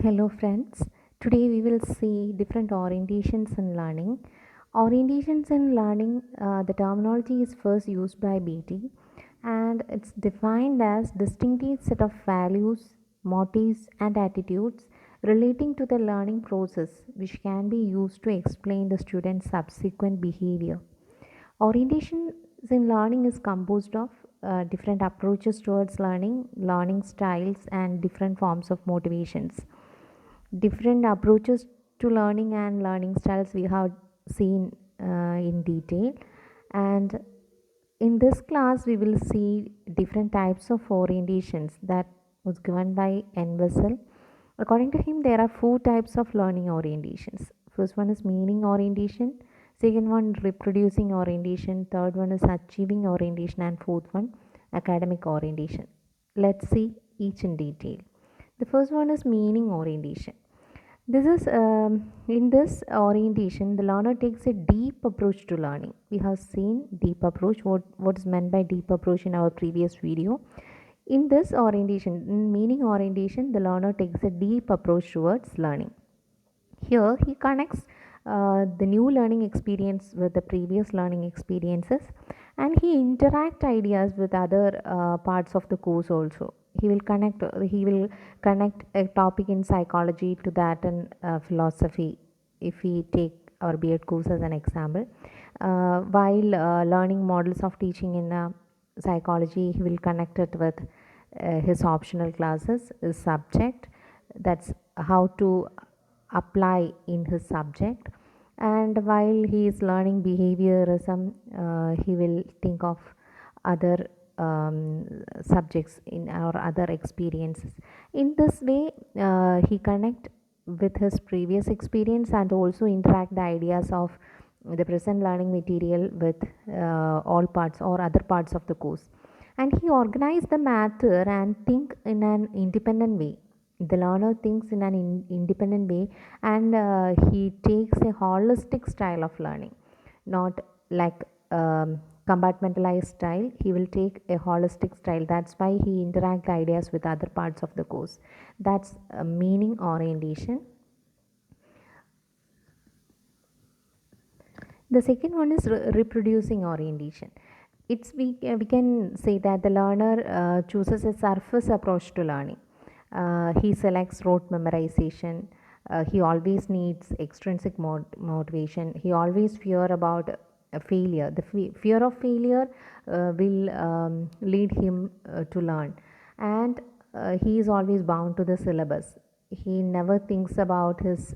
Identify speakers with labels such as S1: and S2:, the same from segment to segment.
S1: Hello friends, today we will see different orientations in learning. Orientations in learning, the terminology is first used by Beatty and it's defined as distinctive set of values, motives and attitudes relating to the learning process which can be used to explain the student's subsequent behavior. Orientation in learning is composed of different approaches towards learning, learning styles, and different forms of motivations. Different approaches to learning and learning styles we have seen in detail, and in this class we will see different types of orientations that was given by N. Wessel. According to him, there are four types of learning orientations. First one is meaning orientation, second one reproducing orientation, third one is achieving orientation, and fourth one academic orientation. Let's see each in detail. The first one is meaning orientation. This is in this orientation, the learner takes a deep approach to learning. We have seen deep approach. What is meant by deep approach in our previous video. In this orientation, in meaning orientation, the learner takes a deep approach towards learning. Here, he connects the new learning experience with the previous learning experiences, and he interact ideas with other parts of the course also. He will connect a topic in psychology to that in philosophy. If we take our B.Ed course as an example, while learning models of teaching in psychology, he will connect it with his optional classes, his subject. That's how to apply in his subject. And while he is learning behaviorism, he will think of other subjects in our other experiences. In this way, he connect with his previous experience and also interact the ideas of the present learning material with all parts or other parts of the course, and he organize the matter and think in an independent way. The learner thinks in an independent way, and he takes a holistic style of learning, not like compartmentalized style. He will take a holistic style. That's why he interact the ideas with other parts of the course. That's meaning orientation. The second one is reproducing orientation. We can say that the learner chooses a surface approach to learning. He selects rote memorization. He always needs extrinsic motivation. He always fear about failure. The fear of failure will lead him to learn, and he is always bound to the syllabus. He never thinks about his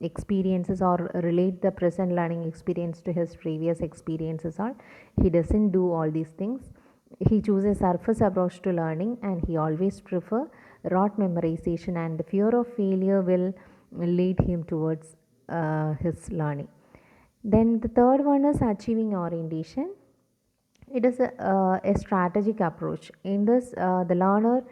S1: experiences or relate the present learning experience to his previous experiences, or he doesn't do all these things. He chooses surface approach to learning, and he always prefer rote memorization, and the fear of failure will lead him towards his learning. Then the third one is achieving orientation. It is a strategic approach. In this, the learner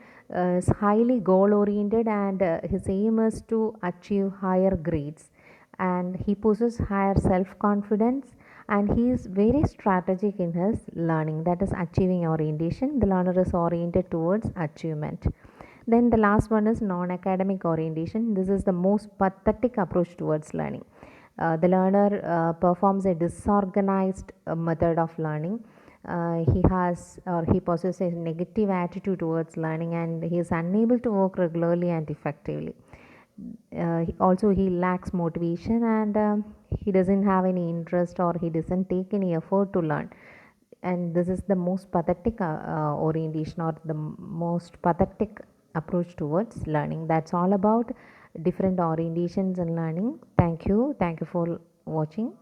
S1: is highly goal oriented, and his aim is to achieve higher grades, and he possesses higher self confidence, and he is very strategic in his learning. That is achieving orientation. The learner is oriented towards achievement. Then the last one is non academic orientation. This is the most pathetic approach towards learning. The learner performs a disorganized method of learning. He has or he possesses a negative attitude towards learning, and he is unable to work regularly and effectively. Also, he lacks motivation, and he doesn't have any interest, or he doesn't take any effort to learn. And this is the most pathetic orientation, or the most pathetic approach towards learning. That's all about different orientations in learning. Thank you for watching.